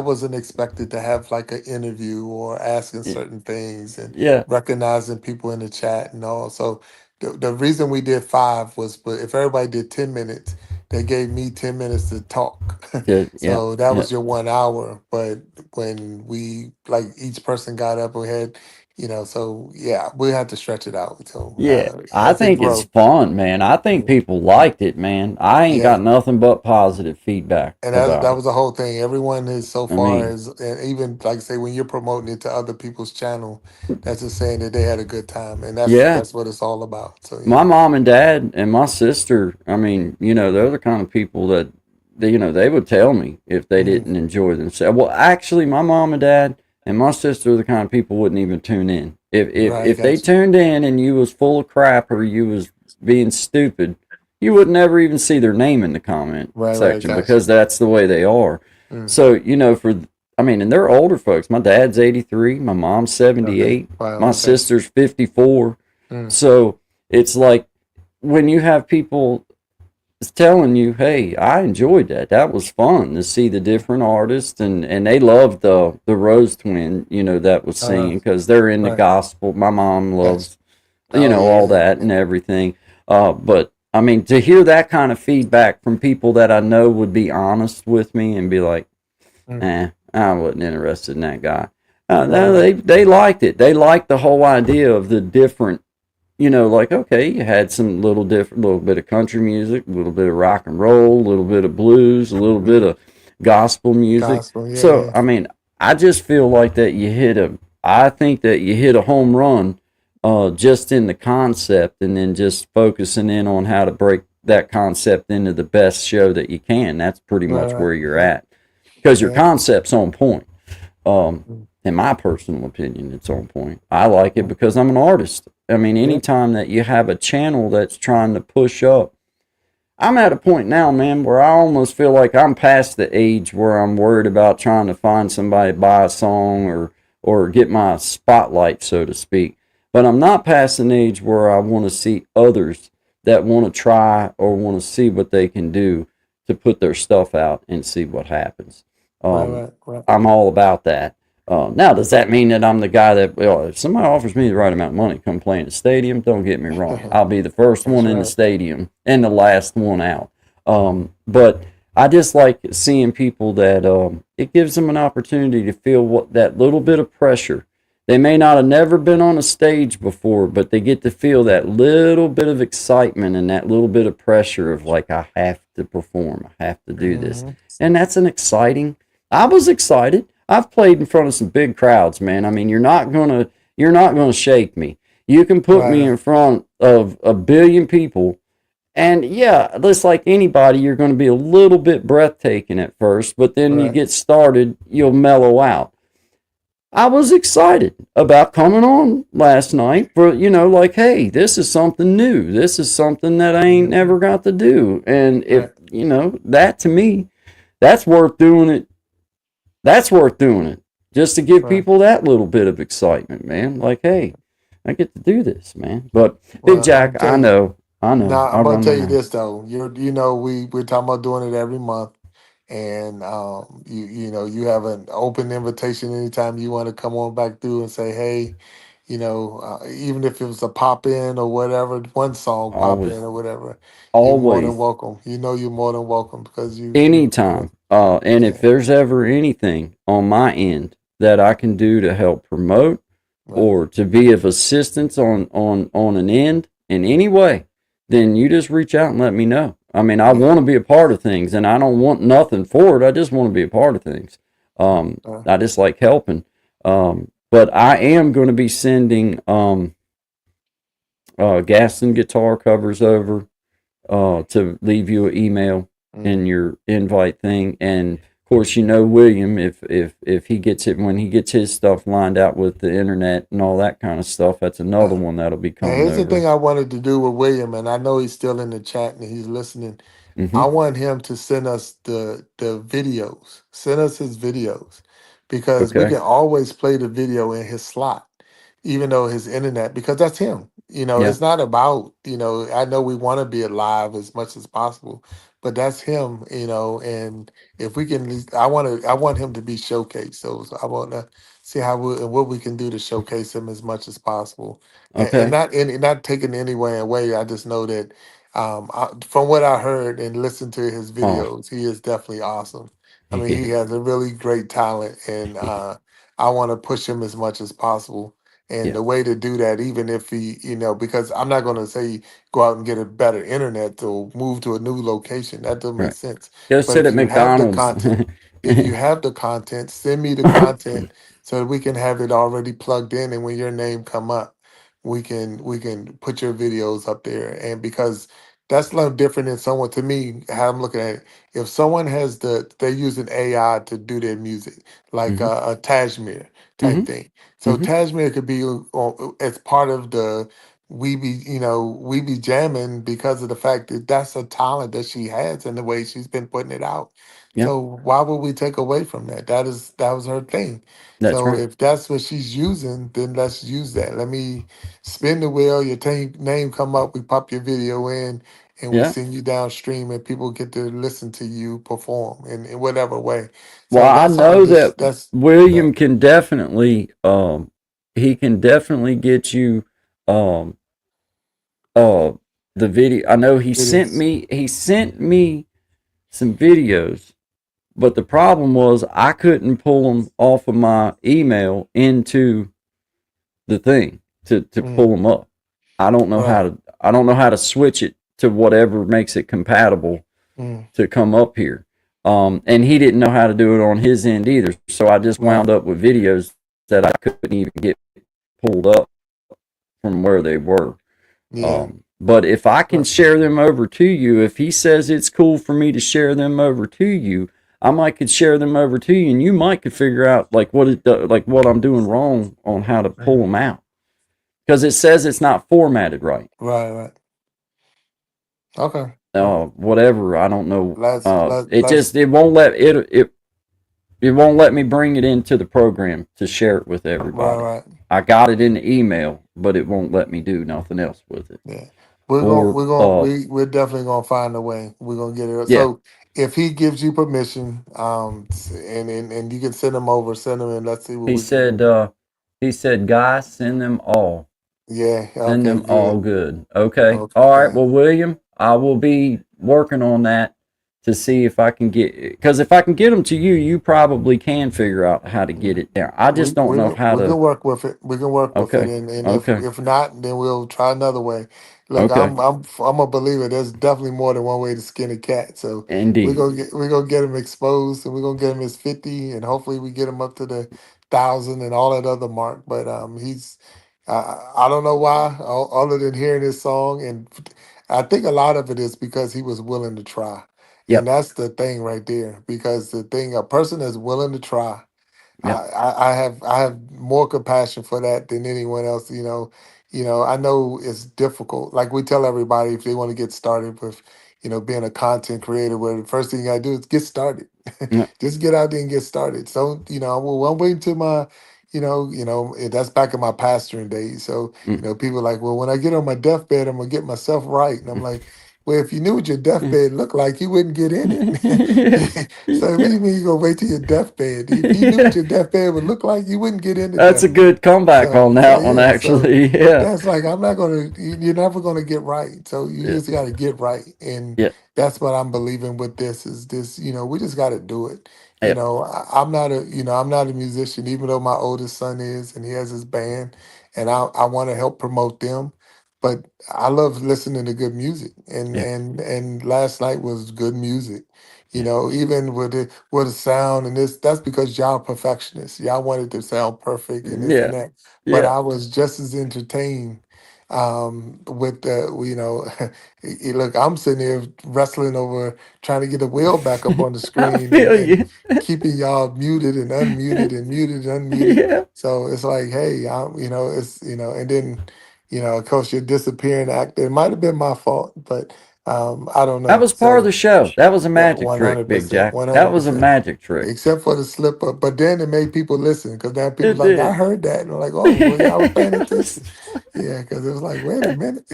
wasn't expected to have like an interview or asking certain things and yeah, recognizing people in the chat and all. So the reason we did five was, but if everybody did 10 minutes, they gave me 10 minutes to talk. yeah, So that yeah. was your 1 hour. But when we like each person got up, we had, so yeah, we had to stretch it out. So Yeah, I as it think it's grow, fun, man. I think yeah. people liked it, man. I ain't got Yeah. nothing but positive feedback And that about it. was the whole thing. Everyone is so I far mean, as, and even like say when you're promoting it to other people's channel, that's just saying that they had a good time, and that's yeah, that's what it's all about. So my yeah. mom and dad and my sister, I mean, they're the kind of people that they would tell me if they Mhm. didn't enjoy themselves. Well, actually, my mom and dad and my sister are the kind of people wouldn't even tune in. Right, If they got you. tuned in and you was full of crap or you was being stupid, you would never even see their name in the comment Right, right, section got you. because that's the way they are. Mm. So, I mean, and they're older folks. My dad's 83, my mom's Okay. 78, Wow. my Okay. sister's 54. Mm. So, it's like when you have people telling you, "Hey, I enjoyed that. That was fun to see the different artists," and they loved the Rose Twin, that was Uh, singing because they're in the right. gospel. My mom Got loves, you. Oh all yeah. that and everything. But I mean, to hear that kind of feedback from people that I know would be honest with me and be like, Mm. I wasn't interested in that guy." Right, No, right. they liked it. They liked the whole idea of the different, like, okay, you had some little bit of country music, a little bit of rock and roll, a little bit of blues, a little bit Mm. of gospel music. Gospel. Yeah, So, yeah. I mean, I just feel like I think that you hit a home run, just in the concept and then just focusing in on how to break that concept into the best show that you can. That's pretty Right, much right. where you're Yeah. at because your Yeah. concept's on point. Um, Mm. in my personal opinion, it's on point. I like it Mm. because I'm an artist. I mean, Yeah. anytime that you have a channel that's trying to push up, I'm at a point now, man, where I almost feel like I'm past the age where I'm worried about trying to find somebody to buy a song or get my spotlight, so to speak. But I'm not past an age where I want to see others that want to try or want to see what they can do to put their stuff out and see what happens. Right, Um, right, right. I'm all about that. Now, does that mean that I'm the guy that, well, if somebody offers me the right amount of money to come play in the stadium, don't get me wrong. I'll be the first That's one in the right. stadium and the last one out. But I just like seeing people that it gives them an opportunity to feel what that little bit of pressure. They may not have never been on a stage before, but they get to feel that little bit of excitement and that little bit of pressure of like, I have to perform, I have to do this. Hmm. And that's an exciting. I was excited. I've played in front of some big crowds, man. I mean, you're not gonna shake me. You can put Right, me in front of a billion people, and yeah, just like anybody, you're going to be a little bit breathtaking at first, but then you right. get started, you'll mellow out. I was excited about coming on last night for, like, hey, this is something new. This is something that I ain't Mhm. never got to do. And if, Right, that to me, that's worth doing it. That's worth doing it just to give right. people that little bit of excitement, man. Like, hey, I get to do this, man. But Big Well, I'm Jack, tell you. I know, Now I I'm gonna run my tell you mouth. this though. We're talking about doing it every month, and you have an open invitation anytime you want to come on back through and say, hey, even if it was a pop in or whatever, one song pop in Always, or whatever, you're more than always, welcome. You're more than welcome because anytime. And if yeah, there's ever anything on my end that I can do to help promote right, or to be of assistance on an end in any way, then you just reach out and let me know. I mean, I yeah, want to be a part of things, and I don't want nothing for it. I just want to be a part of things. I just like helping. But I am going to be sending Gaston guitar covers over to leave you an email in mm, your invite thing. And of course, William, if he gets it when he gets his stuff lined out with the internet and all that kind of stuff, that's another uh, one that'll be now coming here's the over. thing I wanted to do with William, and I know he's still in the chat and he's listening. Hmm. I want him to send us the videos. Send us his videos because we Okay. can always play the video in his slot, even though his internet, because that's him. Yeah. It's not about, I know we want to be alive as much as possible, but that's him, and if we can at least I want him to be showcased. So I want to see how and what we can do to showcase him as much as possible. And Okay. not taking any way away. I just know that from what I heard and listened to his Oh, videos, he is definitely awesome. I he mean, he is. has a really great talent, and I want to push him as much as possible. And Yeah. the way to do that, even if he, because I'm not going to say go out and get a better internet to move to a new location. That doesn't make Right. sense. Go But sit if at you have the McDonald's. content, send me the content so that we can have it already plugged in. And when your name come up, we can put your videos up there. And because that's a little different than someone to me, how I'm looking at it. If someone they're using AI to do their music, like Hmm. a Tajmir type Hmm. thing. So Hmm. Tajmir could be as part of the we be jamming because of the fact that that's a talent that she has and the way she's been putting it out. Yeah. So why would we take away from that? That was her thing. That's So right. if that's what she's using, then let's use that. Let me spin the wheel. Your name come up. We pop your video in, and we Yeah. send you downstream, and people get to listen to you perform in whatever way. Well, So I that's how know this. that That's yeah. William can definitely he can definitely get you um uh the video. I know It is. he sent me some videos, but the problem was I couldn't pull them off of my email into the thing to pull Mm, them up. right. I don't know how to switch it to whatever makes it compatible Mm, to come up here. And he didn't know how to do it on his end either. So I just right. wound up with videos that I couldn't even get pulled up from where they were. Yeah. But if I can Right. share them over to you, if he says it's cool for me to share them over to you, I might could share them over to you, and you might could figure out like what I'm doing wrong on how to pull Mhm. them out because it says it's not formatted right. Right. Right. Okay. Whatever I don't know. Let's It won't let it won't let me bring it into the program to share it with right. everybody. Right. I got it in the email, but it won't let me do nothing else with it. Yeah. Or We're definitely gonna find a way. We're gonna get it. yeah, So if he gives you permission, and you can send him and let's see what he we can said do. guys, send them all. Yeah, Send okay, them all good. good. Okay. Okay, All right. good. Well, William, I will be working on that to see if I can get because if I can get them to you, you probably can figure out how to get it down. I just don't know how We can to. work with it. We can work with it, Okay. and Okay. if not, then we'll try another way. Look, Okay. I'm a believer. There's definitely more than one way to skin a cat. So Indeed. we're gonna get him exposed, and we're gonna get him his 50, and hopefully we get him up to the 1,000 and all that other mark. But he's I don't know why, other than hearing his song, and I think a lot of it is because he was willing to try, and Yep. that's the thing right there. Because the thing, a person that's willing to try. Yep. I have more compassion for that than anyone else. I know it's difficult. Like we tell everybody, if they want to get started with, being a content creator, where the first thing you gotta do is get started. Yep. Just get out there and get started. So, I'm waiting to my, that's back in my pastoring days. So, Mm. people are like, well, when I get on my deathbed, I'm gonna get myself right. And I'm like, well, if you knew what your deathbed looked like, you wouldn't get in it. So what do Yeah. you mean you gonna wait till your deathbed? If you knew what your deathbed would look like, you wouldn't get into That's a deathbed. good comeback So on so that one, yeah, so actually. Yeah. that's like I'm not gonna you're never gonna get right. So you Yeah. just gotta get right. And Yeah. that's what I'm believing with this is this, we just gotta do it. Yep. I'm not a musician, even though my oldest son is and he has his band and I want to help promote them. But I love listening to good music and Yeah. and last night was good music. Yeah. Even with the sound and this, that's because y'all perfectionists. Y'all wanted to sound perfect and this Yeah. and that. But Yeah. I was just as entertained with the, look, I'm sitting here wrestling over trying to get the wheel back up on the I screen feel and you. keeping y'all muted and unmuted and muted and unmuted. Yeah. So it's like, hey, and then, of course, your disappearing act. It might have been my fault, but I don't That know. was part of So the show. That was a yeah, magic one trick, hundred Big percent, Jack. one That hundred was a percent. magic trick. Except for the slip up, but then it made people listen because now people It like I did. heard that and they're like, oh, well, y'all were paying attention. Yeah, because it was like, wait a minute,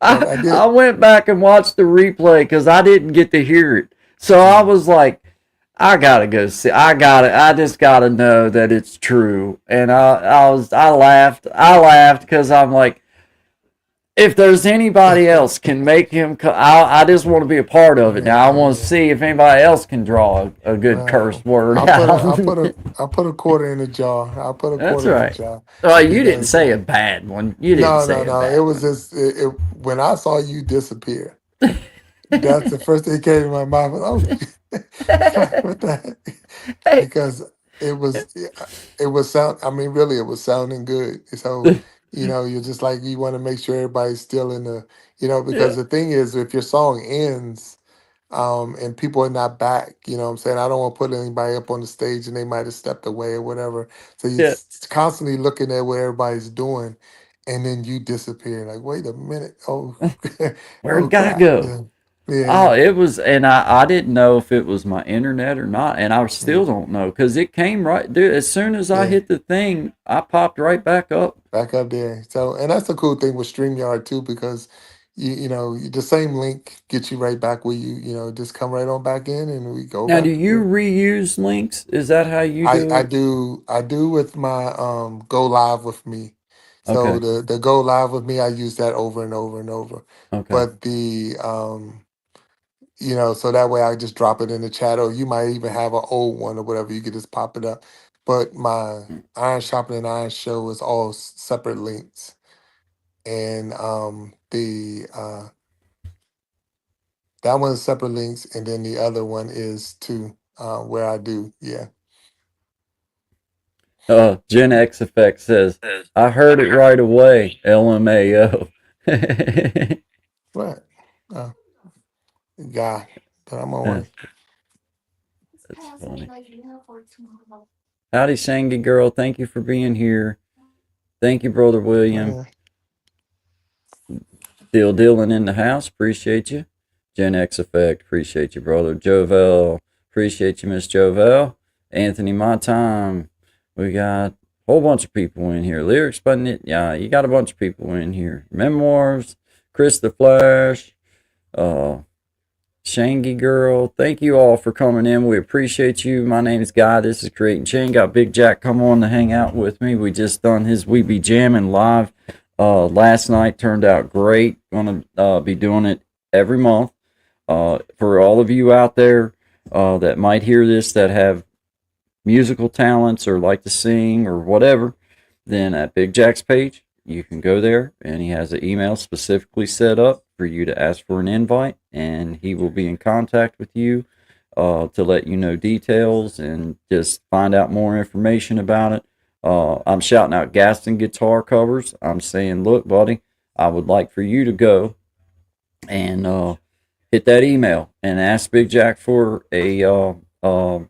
but I I did. went back and watched the replay because I didn't get to hear it. So I Mm, was like, I gotta go see. I just gotta know that it's true. And I laughed. I laughed because I'm like, if there's anybody else can make him, I just want to be a part of it. Now I yeah, want to yeah. see if anybody else can draw a good curse Well, word I'll put a, out. I'll put a, I'll put a quarter in the jar. I'll put a That's quarter in the right. jar Oh, you didn't because say a bad one. You didn't no, no, say a no. It bad was one. just when I saw you disappear. That's the first thing that came to my mind. Was, oh, like, what the heck? Hey. Because it was sound. I mean, really, it was sounding good. So you're just like you want to make sure everybody's still in the, because Yeah. the thing is, if your song ends, and people are not back, what I'm saying. I don't want to put anybody up on the stage and they might have stepped away or whatever. So you're Yeah. constantly looking at what everybody's doing, and then you disappear. Like, wait a minute. Oh, oh Where'd guy crap. go? Yeah, yeah, Oh, it was, and I didn't know if it was my internet or not, and I yeah. still don't know because it came right, dude. As soon as I Yeah. hit the thing, I popped right back up. Back up there. So, and that's the cool thing with StreamYard too, because the same link gets you right back where just come right on back in and we go Now, do back you again. reuse links? Is that how you do it? I do with my go live with me. So Okay, the go live with me, I use that over and over and over. okay. But so that way I just drop it in the chat, or you might even have an old one or whatever. You could just pop it up. But my Iron Shopping and Iron Show is all separate links. And the that one's separate links, and then the other one is to where I do, yeah. Gen X Effect says, I heard it right away. LMAO. That's What? Uh, God, but I'm on way. funny. Howdy, Shangy girl. Thank you for being here. Thank you, brother William. Yeah. Still dealing in the house. Appreciate you. Gen X Effect. Appreciate you, brother. Jovel. Appreciate you, Miss Jovel. Anthony, my time. We got a whole bunch of people in here. Lyrics button it. Yeah, you got a bunch of people in here. Memoirs. Chris the Flash. Uh, Shangy Girl. Thank you all for coming in. We appreciate you. My name is Guy. This is Creating Change. Got Big Jack come on to hang out with me. We just done his We Be Jamming live last night. Turned out great. Gonna be doing it every month. For all of you out there that might hear this that have musical talents or like to sing or whatever, then at Big Jack's page, you can go there and he has an email specifically set up for you to ask for an invite, and he will be in contact with you to let you know details and just find out more information about it. I'm shouting out Gaston Guitar Covers. I'm saying, look, buddy, I would like for you to go and hit that email and ask Big Jack for ask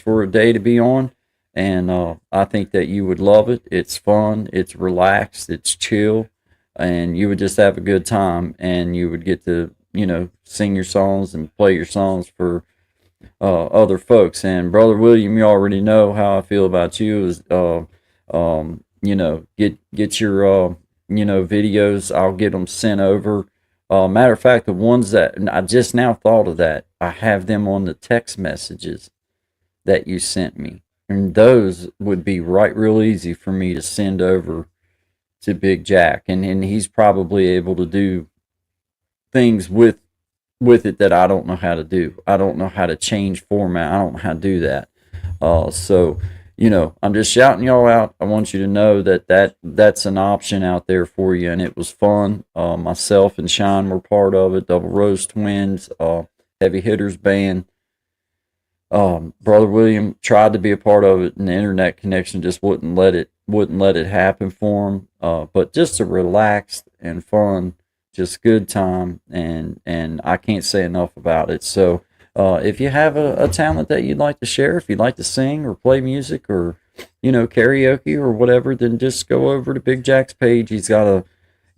for a day to be on. And I think that you would love it. It's fun, it's relaxed, it's chill, and you would just have a good time. And you would get to, sing your songs and play your songs for other folks. And Brother William, you already know how I feel about you. Is get your videos. I'll get them sent over. Matter of fact, the ones that and I just now thought of that, I have them on the text messages that you sent me, and those would be right real easy for me to send over to Big Jack, and he's probably able to do things with it that I don't know how to do. I don't know how to change format. I don't know how to do that. So I'm just shouting y'all out. I want you to know that's an option out there for you, and it was fun. Myself and Sean were part of it. Double Rose Twins, Heavy Hitters Band. Brother William tried to be a part of it, and the internet connection just wouldn't let it happen for him. But just a relaxed and fun, just good time, and I can't say enough about it. So if you have a talent that you'd like to share, if you'd like to sing or play music or karaoke or whatever, then just go over to Big Jack's page. He's got a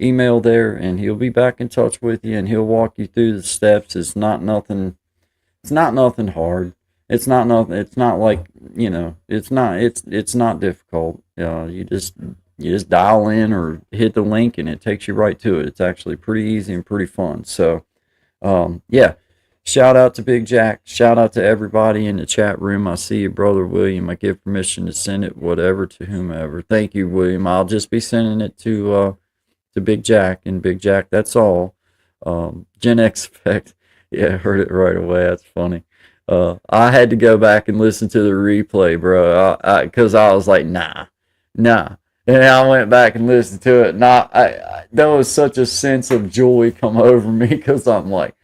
email there, and he'll be back in touch with you, and he'll walk you through the steps. It's not nothing. It's not nothing hard. It's not nothing. It's not like It's not difficult. You just dial in or hit the link, and it takes you right to it. It's actually pretty easy and pretty fun. So, yeah. Shout out to Big Jack. Shout out to everybody in the chat room. I see you, Brother William. I give permission to send it, whatever, to whomever. Thank you, William. I'll just be sending it to Big Jack, and Big Jack, that's all. Gen X Effect. Yeah, heard it right away. That's funny. I had to go back and listen to the replay, bro, because I was like, nah. And I went back and listened to it. There was such a sense of joy come over me because I'm like,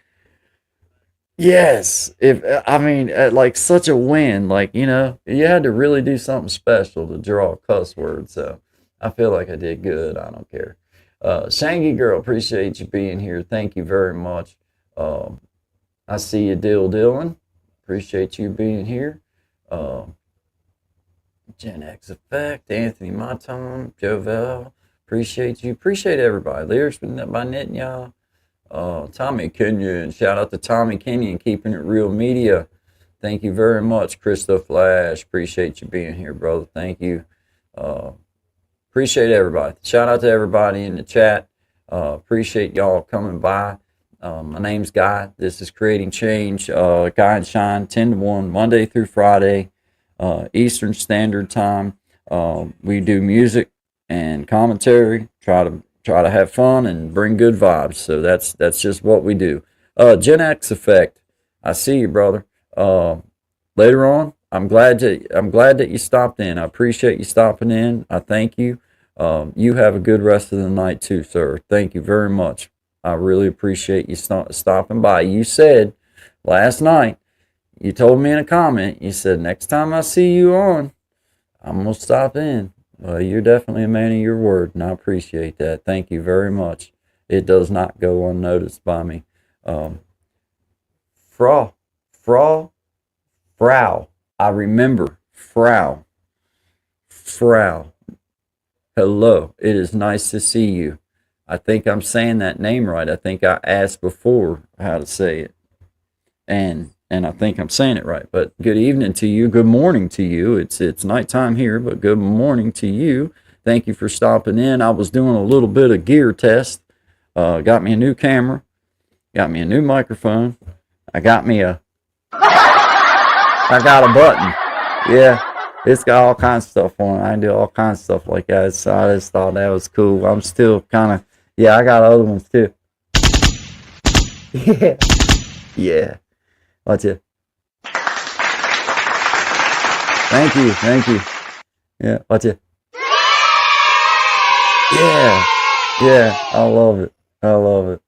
yes, like such a win. Like, you had to really do something special to draw a cuss word. So I feel like I did good. I don't care. Shangy Girl, appreciate you being here. Thank you very much. I see you, Dylan. Appreciate you being here. Gen X Effect, Anthony Maton, Jovel, appreciate you. Appreciate everybody. Lyrics by Nitnya, Tommy Kenyon. Shout out to Tommy Kenyon, keeping it real media. Thank you very much, Christo Flash. Appreciate you being here, brother. Thank you. Appreciate everybody. Shout out to everybody in the chat. Appreciate y'all coming by. My name's Guy. This is Creating Change. Guy and Shine, 10 to 1, Monday through Friday, Eastern Standard Time. We do music and commentary. Try to have fun and bring good vibes. So that's just what we do. Gen X Effect. I see you, brother. Later on, I'm glad that you stopped in. I appreciate you stopping in. I thank you. You have a good rest of the night too, sir. Thank you very much. I really appreciate you stopping by. You said last night, you told me in a comment, you said, next time I see you on, I'm going to stop in. Well, you're definitely a man of your word, and I appreciate that. Thank you very much. It does not go unnoticed by me. Frau. I remember. Frau. Hello. It is nice to see you. I think I'm saying that name right. I think I asked before how to say it. And I think I'm saying it right. But good evening to you. Good morning to you. It's nighttime here, but good morning to you. Thank you for stopping in. I was doing a little bit of gear test. Got me a new camera. Got me a new microphone. I got a button. Yeah. It's got all kinds of stuff on it. I can do all kinds of stuff like that. So I just thought that was cool. I'm still kind of, yeah, I got other ones too. Yeah. Yeah. Watch it. Thank you. Yeah, watch it. Yeah, I love it.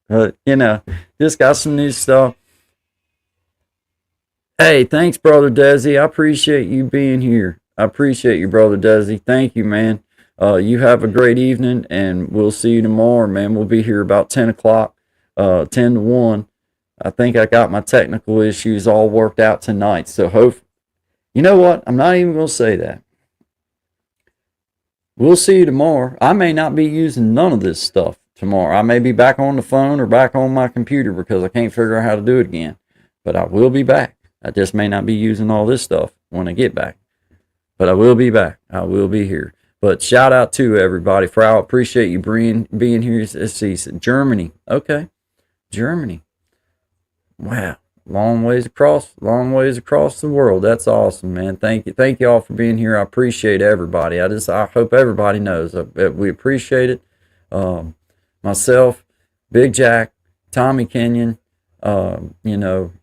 But, just got some new stuff. Hey, thanks, Brother Desi. I appreciate you being here. I appreciate you, Brother Desi. Thank you, man. You have a great evening, and we'll see you tomorrow, man. We'll be here about 10 o'clock, 10 to 1. I think I got my technical issues all worked out tonight. So you know what? I'm not even going to say that. We'll see you tomorrow. I may not be using none of this stuff tomorrow. I may be back on the phone or back on my computer because I can't figure out how to do it again. But I will be back. I just may not be using all this stuff when I get back. But I will be back. I will be here. But shout out to everybody. Frau, appreciate you being here. Let's see, Germany. Okay. Germany. Wow. Long ways across the world. That's awesome, man. Thank you all for being here. I appreciate everybody. I hope everybody knows that we appreciate it. Myself, Big Jack, Tommy Kenyon,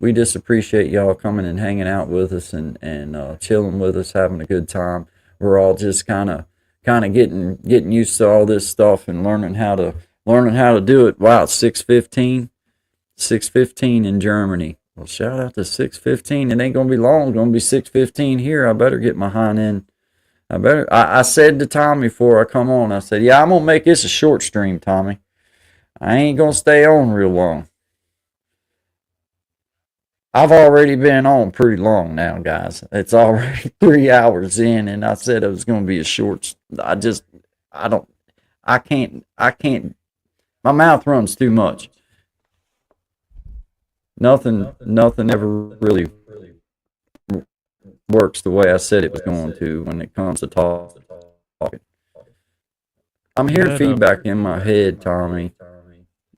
we just appreciate y'all coming and hanging out with us and chilling with us, having a good time. We're all just kind of getting used to all this stuff and learning how to do it. Wow, it's 6:15 in Germany. Well, shout out to 6:15. It ain't gonna be long. It's gonna be 6:15 here. I better get my hind in. I said to Tommy before I come on, I said, yeah, I'm gonna make this a short stream, Tommy. I ain't gonna stay on real long. I've already been on pretty long now, guys. It's already 3 hours in, and I said it was gonna be a short. I can't. My mouth runs too much. Nothing ever really works the way I said it was going to when it comes to talking. I'm hearing feedback in my head, Tommy.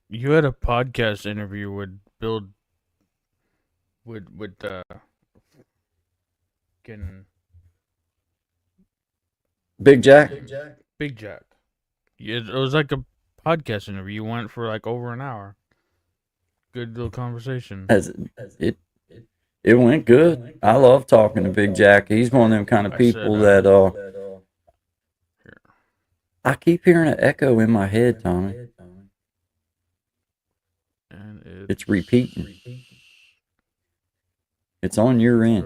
You had a podcast interview with Bill, with Big Jack. Big Jack. It was like a podcast interview. You went for like over an hour. Good little conversation. It went good. I love talking to Big Jack. He's one of them kind of people that I keep hearing an echo in my head, Tommy. And it's repeating. It's on your end.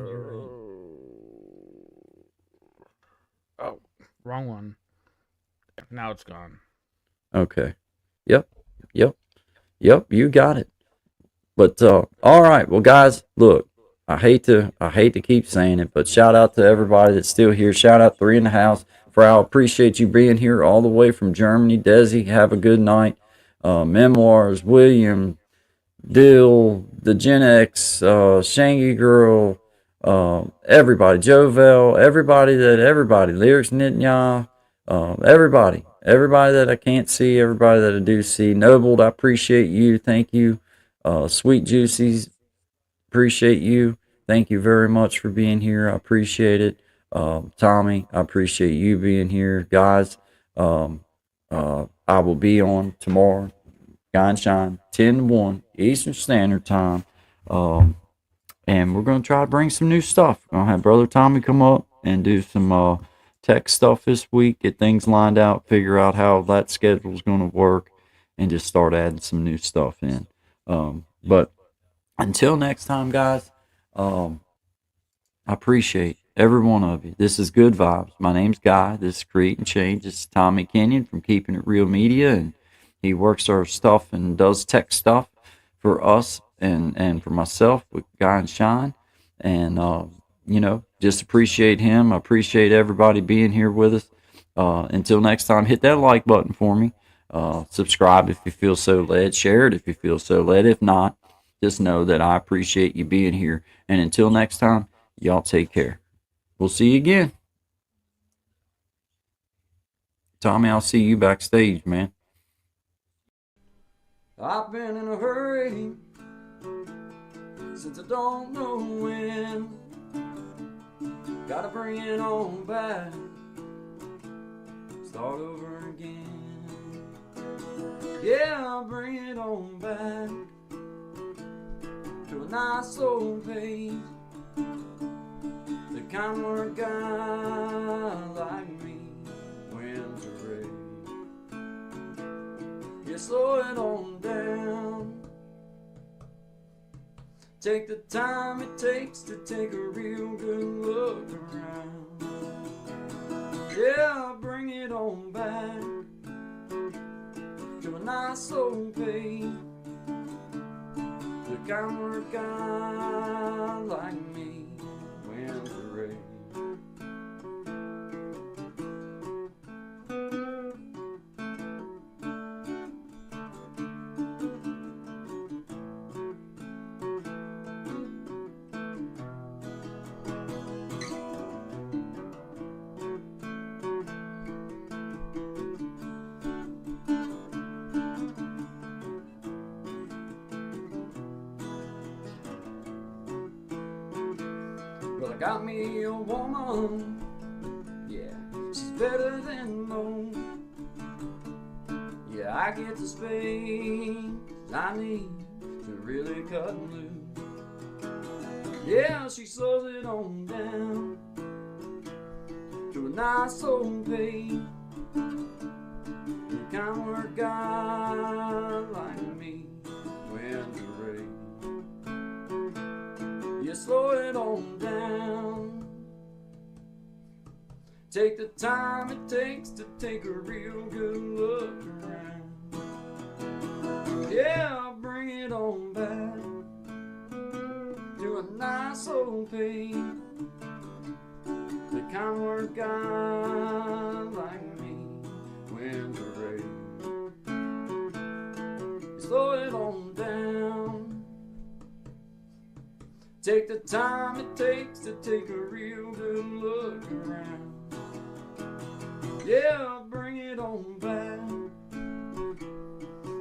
Oh, wrong one. Now it's gone. Okay. Yep. You got it. But all right, well, guys, look, I hate to keep saying it, but shout out to everybody that's still here. Shout out Three in the House. Frau, appreciate you being here all the way from Germany. Desi, have a good night. Memoirs, William, Dill, the Gen X, Shangy Girl, everybody, Jovel, everybody, Lyrics Nitnya, everybody that I can't see, everybody that I do see. Nobled, I appreciate you. Thank you. Sweet Juicies, appreciate you. Thank you very much for being here. I appreciate it. Tommy, I appreciate you being here. Guys, I will be on tomorrow, Guy and Shine, 10 to 1 Eastern Standard Time. And we're going to try to bring some new stuff. We're going to have Brother Tommy come up and do some tech stuff this week, get things lined out, figure out how that schedule is going to work, and just start adding some new stuff in. But until next time, guys, I appreciate every one of you. This is Good Vibes. My name's Guy. This is Create and Change. This is Tommy Kenyon from Keeping It Real Media, and he works our stuff and does tech stuff for us and for myself with Guy and Shine. And, just appreciate him. I appreciate everybody being here with us. Until next time, hit that like button for me. Subscribe if you feel so led. Share it if you feel so led. If not, just know that I appreciate you being here. And until next time, y'all take care. We'll see you again. Tommy, I'll see you backstage, man. I've been in a hurry since I don't know when. Gotta bring it on back. Start over again. Yeah, I'll bring it on back to a nice old pace. The kind where a guy like me wins a race. Yeah, slow it on down. Take the time it takes to take a real good look around. Yeah, I'll bring it on back to a nice old pace. The kind word guy like me wins the race. Well, I got me a woman, yeah, she's better than most. Yeah, I get the space I need to really cut loose. Yeah, she slows it on down to a nice old pace. The kind word guy like me wins the race. You slow it on down. Take the time it takes to take a real good look around. Yeah, bring it on back to a nice old pace. The kind word guy like me wins the race. You slow it on down. Take the time it takes to take a real good look around. Yeah, bring it on back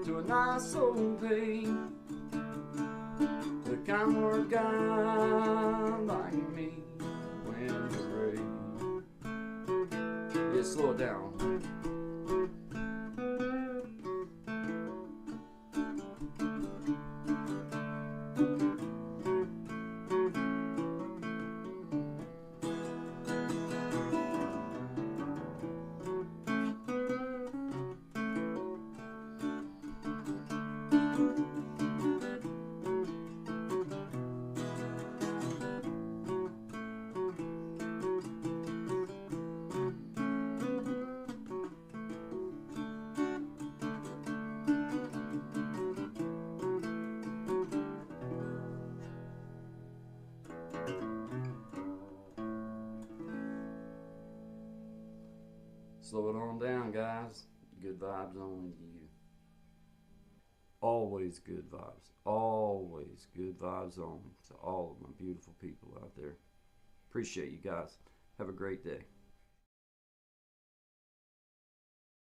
to a nice old pace. The kind word guy like me wins the race. Yeah, slow it down. Slow it on down, guys. Good vibes only to you. Always good vibes. Always good vibes only to all of my beautiful people out there. Appreciate you guys. Have a great day.